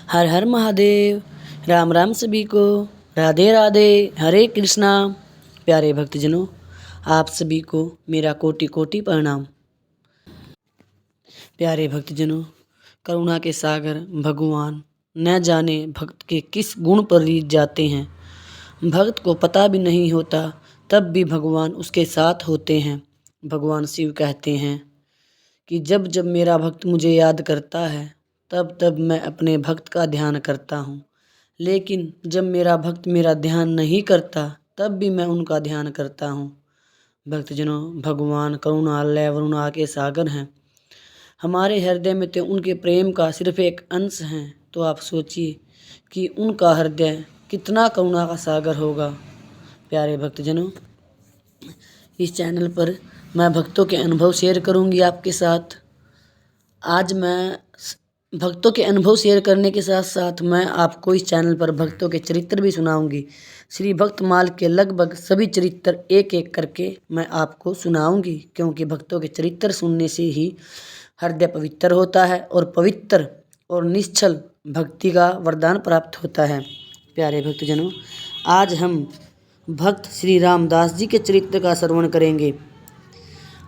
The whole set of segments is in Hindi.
हर हर महादेव। राम राम सभी को। राधे राधे। हरे कृष्णा। प्यारे भक्तजनों, आप सभी को मेरा कोटि कोटि प्रणाम। प्यारे भक्तजनों, करुणा के सागर भगवान न जाने भक्त के किस गुण पर रीझ जाते हैं। भक्त को पता भी नहीं होता, तब भी भगवान उसके साथ होते हैं। भगवान शिव कहते हैं कि जब जब मेरा भक्त मुझे याद करता है, तब तब मैं अपने भक्त का ध्यान करता हूँ। लेकिन जब मेरा भक्त मेरा ध्यान नहीं करता, तब भी मैं उनका ध्यान करता हूँ। भक्तजनों, भगवान करुणालय वरुणा के सागर हैं। हमारे हृदय में तो उनके प्रेम का सिर्फ एक अंश है, तो आप सोचिए कि उनका हृदय कितना करुणा का सागर होगा। प्यारे भक्तजनों, इस चैनल पर मैं भक्तों के अनुभव शेयर करूंगी आपके साथ। आज मैं भक्तों के अनुभव शेयर करने के साथ साथ मैं आपको इस चैनल पर भक्तों के चरित्र भी सुनाऊंगी। श्री भक्तमाल के लगभग सभी चरित्र एक एक करके मैं आपको सुनाऊंगी, क्योंकि भक्तों के चरित्र सुनने से ही हृदय पवित्र होता है और पवित्र और निश्चल भक्ति का वरदान प्राप्त होता है। प्यारे भक्तजनों, आज हम भक्त श्री रामदास जी के चरित्र का श्रवण करेंगे।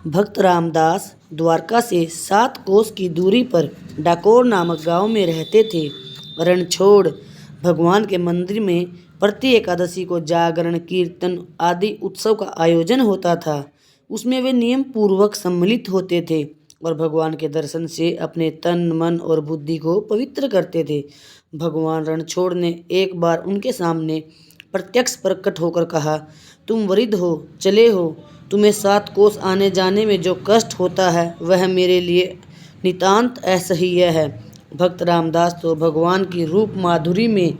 भक्त रामदास द्वारका से 7 कोस की दूरी पर डाकोर नामक गांव में रहते थे। रणछोड़ भगवान के मंदिर में प्रति एकादशी को जागरण, कीर्तन आदि उत्सव का आयोजन होता था। उसमें वे नियम पूर्वक सम्मिलित होते थे और भगवान के दर्शन से अपने तन, मन और बुद्धि को पवित्र करते थे। भगवान रणछोड़ ने एक बार उनके सामने प्रत्यक्ष प्रकट होकर कहा, तुम वृद्ध हो, चले हो, तुम्हें 7 कोस आने जाने में जो कष्ट होता है वह मेरे लिए नितांत असह्य है। भक्त रामदास तो भगवान की रूप माधुरी में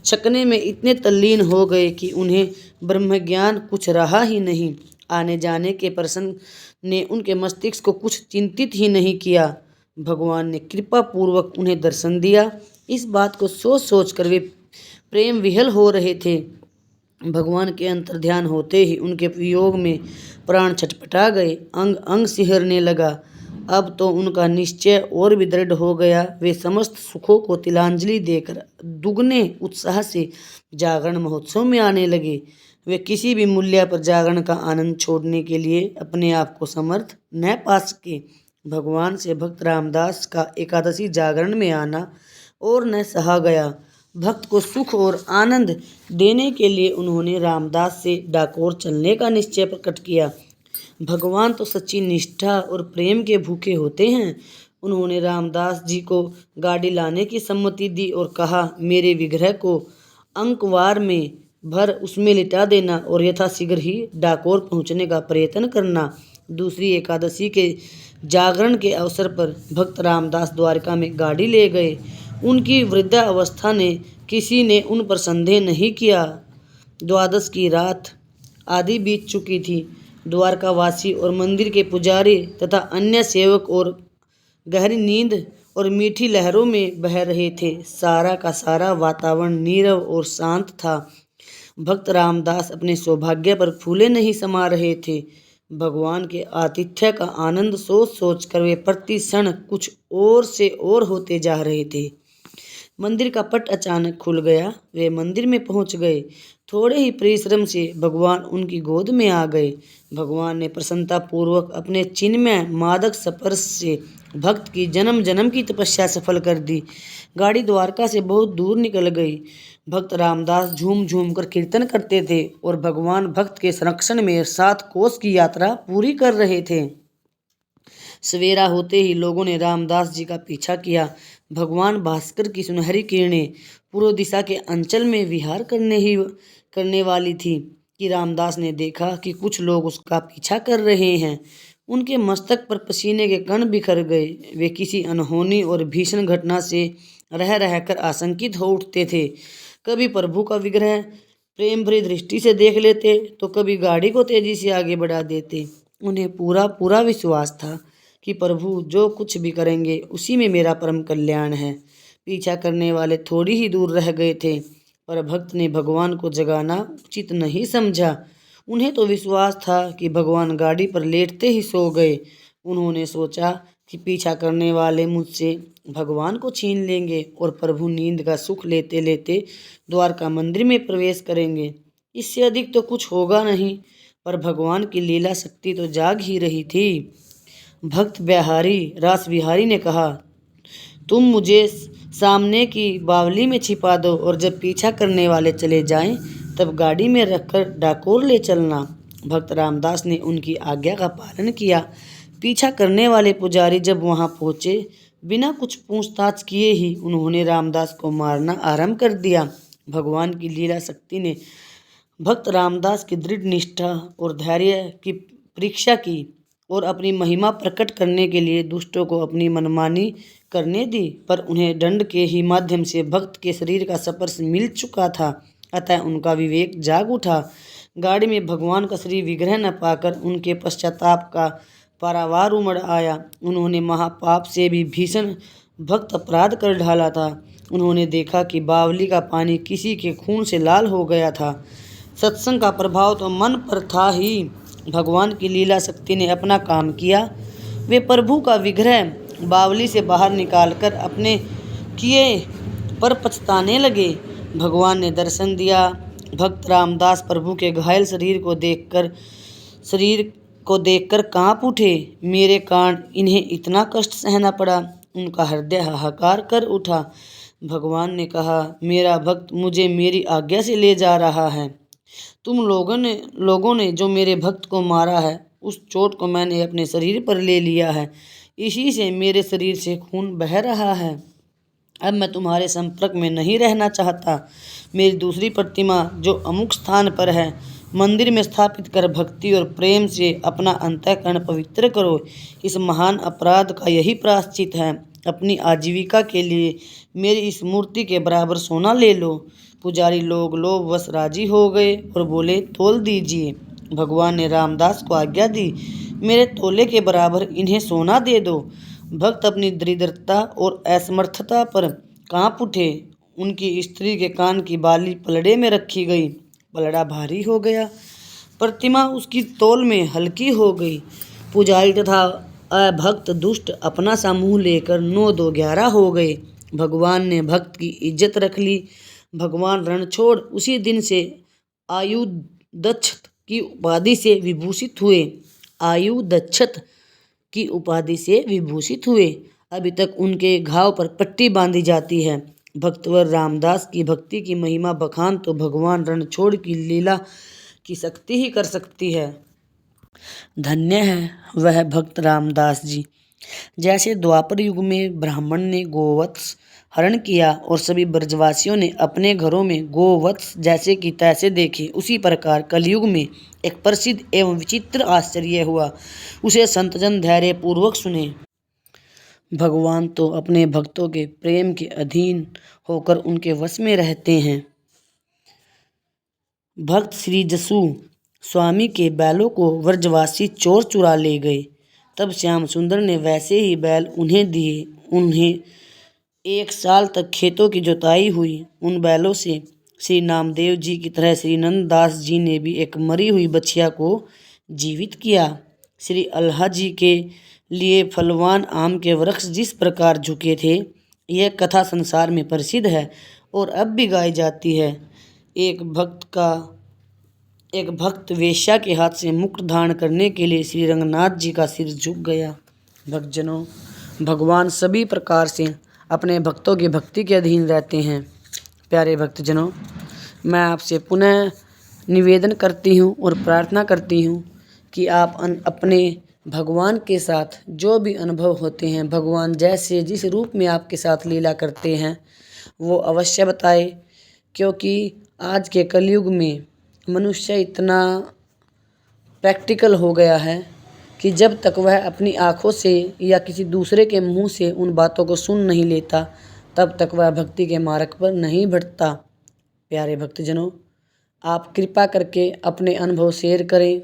छकने में इतने तल्लीन हो गए कि उन्हें ब्रह्मज्ञान कुछ रहा ही नहीं। आने जाने के प्रसंग ने उनके मस्तिष्क को कुछ चिंतित ही नहीं किया। भगवान ने कृपा पूर्वक उन्हें दर्शन दिया। इस बात को सोच सोच कर वे प्रेम विह्वल हो रहे थे। भगवान के अंतर ध्यान होते ही उनके वियोग में प्राण छटपटा गए, अंग अंग सिहरने लगा। अब तो उनका निश्चय और भी दृढ़ हो गया। वे समस्त सुखों को तिलांजलि देकर दुगने उत्साह से जागरण महोत्सव में आने लगे। वे किसी भी मूल्य पर जागरण का आनंद छोड़ने के लिए अपने आप को समर्थ न पा सके। भगवान से भक्त रामदास का एकादशी जागरण में आना और न सहा गया। भक्त को सुख और आनंद देने के लिए उन्होंने रामदास से डाकोर चलने का निश्चय प्रकट किया। भगवान तो सच्ची निष्ठा और प्रेम के भूखे होते हैं। उन्होंने रामदास जी को गाड़ी लाने की सम्मति दी और कहा, मेरे विग्रह को अंकवार में भर उसमें लिटा देना और यथाशीघ्र ही डाकोर पहुंचने का प्रयत्न करना। दूसरी एकादशी के जागरण के अवसर पर भक्त रामदास द्वारका में गाड़ी ले गए। उनकी वृद्धा अवस्था ने किसी ने उन पर संदेह नहीं किया। द्वादश की रात आदि बीत चुकी थी। द्वारकावासी और मंदिर के पुजारी तथा अन्य सेवक और गहरी नींद और मीठी लहरों में बह रहे थे। सारा का सारा वातावरण नीरव और शांत था। भक्त रामदास अपने सौभाग्य पर फूले नहीं समा रहे थे। भगवान के आतिथ्य का आनंद सोच सोच कर वे प्रति क्षण कुछ और से और होते जा रहे थे। मंदिर का पट अचानक खुल गया। वे मंदिर में पहुंच गए। थोड़े ही परिश्रम से भगवान उनकी गोद में आ गए। भगवान ने प्रसन्नता पूर्वक अपने चिन्मय मादक स्पर्श से भक्त की जन्म जन्म की तपस्या सफल कर दी। गाड़ी द्वारका से बहुत दूर निकल गई। भक्त रामदास झूम झूम कर कीर्तन करते थे और भगवान भक्त के संरक्षण में 7 कोस की यात्रा पूरी कर रहे थे। सवेरा होते ही लोगों ने रामदास जी का पीछा किया। भगवान भास्कर की सुनहरी किरणें पूर्व दिशा के अंचल में विहार करने वाली थी कि रामदास ने देखा कि कुछ लोग उसका पीछा कर रहे हैं। उनके मस्तक पर पसीने के कण बिखर गए। वे किसी अनहोनी और भीषण घटना से रह रहकर आशंकित हो उठते थे। कभी प्रभु का विग्रह प्रेम भरी दृष्टि से देख लेते, तो कभी गाड़ी को तेजी से आगे बढ़ा देते। उन्हें पूरा पूरा विश्वास था कि प्रभु जो कुछ भी करेंगे उसी में मेरा परम कल्याण है। पीछा करने वाले थोड़ी ही दूर रह गए थे, पर भक्त ने भगवान को जगाना उचित नहीं समझा। उन्हें तो विश्वास था कि भगवान गाड़ी पर लेटते ही सो गए। उन्होंने सोचा कि पीछा करने वाले मुझसे भगवान को छीन लेंगे और प्रभु नींद का सुख लेते लेते द्वारका मंदिर में प्रवेश करेंगे। इससे अधिक तो कुछ होगा नहीं। पर भगवान की लीला शक्ति तो जाग ही रही थी। भक्त बिहारी रास बिहारी ने कहा, तुम मुझे सामने की बावली में छिपा दो और जब पीछा करने वाले चले जाएं तब गाड़ी में रखकर डाकोर ले चलना। भक्त रामदास ने उनकी आज्ञा का पालन किया। पीछा करने वाले पुजारी जब वहां पहुंचे, बिना कुछ पूछताछ किए ही उन्होंने रामदास को मारना आरंभ कर दिया। भगवान की लीला शक्ति ने भक्त रामदास की दृढ़ निष्ठा और धैर्य की परीक्षा की और अपनी महिमा प्रकट करने के लिए दुष्टों को अपनी मनमानी करने दी। पर उन्हें दंड के ही माध्यम से भक्त के शरीर का स्पर्श मिल चुका था, अतः उनका विवेक जाग उठा। गाड़ी में भगवान का श्री विग्रह न पाकर उनके पश्चाताप का पारावार उमड़ आया। उन्होंने महापाप से भी भीषण भक्त अपराध कर ढाला था। उन्होंने देखा कि बावली का पानी किसी के खून से लाल हो गया था। सत्संग का प्रभाव तो मन पर था ही। भगवान की लीला शक्ति ने अपना काम किया। वे प्रभु का विग्रह बावली से बाहर निकालकर अपने किए पर पछताने लगे। भगवान ने दर्शन दिया। भक्त रामदास प्रभु के घायल शरीर को देखकर कांप उठे। मेरे कारण इन्हें इतना कष्ट सहना पड़ा। उनका हृदय हाहाकार कर उठा। भगवान ने कहा, मेरा भक्त मुझे मेरी आज्ञा से ले जा रहा है। तुम लोगों ने जो मेरे भक्त को मारा है, उस चोट को मैंने अपने शरीर पर ले लिया है। इसी से मेरे शरीर से खून बह रहा है। अब मैं तुम्हारे संपर्क में नहीं रहना चाहता। मेरी दूसरी प्रतिमा जो अमुक स्थान पर है, मंदिर में स्थापित कर भक्ति और प्रेम से अपना अंतःकरण पवित्र करो। इस महान अपराध का यही प्रायश्चित है। अपनी आजीविका के लिए मेरी इस मूर्ति के बराबर सोना ले लो। पुजारी लोग लोभवश राजी हो गए और बोले, तोल दीजिए। भगवान ने रामदास को आज्ञा दी, मेरे तोले के बराबर इन्हें सोना दे दो। भक्त अपनी दरिद्रता और असमर्थता पर कांप उठे। उनकी स्त्री के कान की बाली पलड़े में रखी गई। पलड़ा भारी हो गया। प्रतिमा उसकी तोल में हल्की हो गई। पुजारी तथा अभक्त दुष्ट अपना सा मुँह लेकर 9-2-11 हो गए। भगवान ने भक्त की इज्जत रख ली। भगवान रणछोड़ उसी दिन से आयुर्दक्षत की उपाधि से विभूषित हुए। आयुर्दक्षत की उपाधि से विभूषित हुए। अभी तक उनके घाव पर पट्टी बांधी जाती है। भक्तवर रामदास की भक्ति की महिमा बखान तो भगवान रणछोड़ की लीला की शक्ति ही कर सकती है। धन्य है वह भक्त रामदास जी। जैसे द्वापर युग में ब्राह्मण ने गोवत्स हरण किया और सभी ब्रजवासियों ने अपने घरों में गोवत्स जैसे कि तैसे देखे, उसी प्रकार कलयुग में एक प्रसिद्ध एवं विचित्र आश्चर्य हुआ। उसे संतजन धैर्य पूर्वक सुने। भगवान तो अपने भक्तों के प्रेम के अधीन होकर उनके वश में रहते हैं। भक्त श्री जसु स्वामी के बैलों को व्रजवासी चोर चुरा ले गए। तब श्याम सुंदर ने वैसे ही बैल उन्हें दिए। उन्हें 1 साल तक खेतों की जुताई हुई। उन बैलों से श्री नामदेव जी की तरह श्री नंददास जी ने भी एक मरी हुई बछिया को जीवित किया। श्री अल्लाह जी के लिए फलवान आम के वृक्ष जिस प्रकार झुके थे, यह कथा संसार में प्रसिद्ध है और अब भी गाई जाती है। एक भक्त वेश्या के हाथ से मुकुट धारण करने के लिए श्री रंगनाथ जी का सिर झुक गया। भक्तजनों, भगवान सभी प्रकार से अपने भक्तों की भक्ति के अधीन रहते हैं। प्यारे भक्तजनों, मैं आपसे पुनः निवेदन करती हूँ और प्रार्थना करती हूँ कि आप अपने भगवान के साथ जो भी अनुभव होते हैं, भगवान जैसे जिस रूप में आपके साथ लीला करते हैं, वो अवश्य बताए। क्योंकि आज के कलयुग में मनुष्य इतना प्रैक्टिकल हो गया है कि जब तक वह अपनी आँखों से या किसी दूसरे के मुंह से उन बातों को सुन नहीं लेता, तब तक वह भक्ति के मार्ग पर नहीं बढ़ता। प्यारे भक्तजनों, आप कृपा करके अपने अनुभव शेयर करें,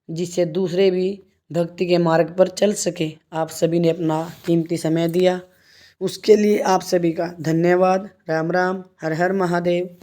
जिससे दूसरे भी भक्ति के मार्ग पर चल सके। आप सभी ने अपना कीमती समय दिया, उसके लिए आप सभी का धन्यवाद। राम राम, हर हर महादेव।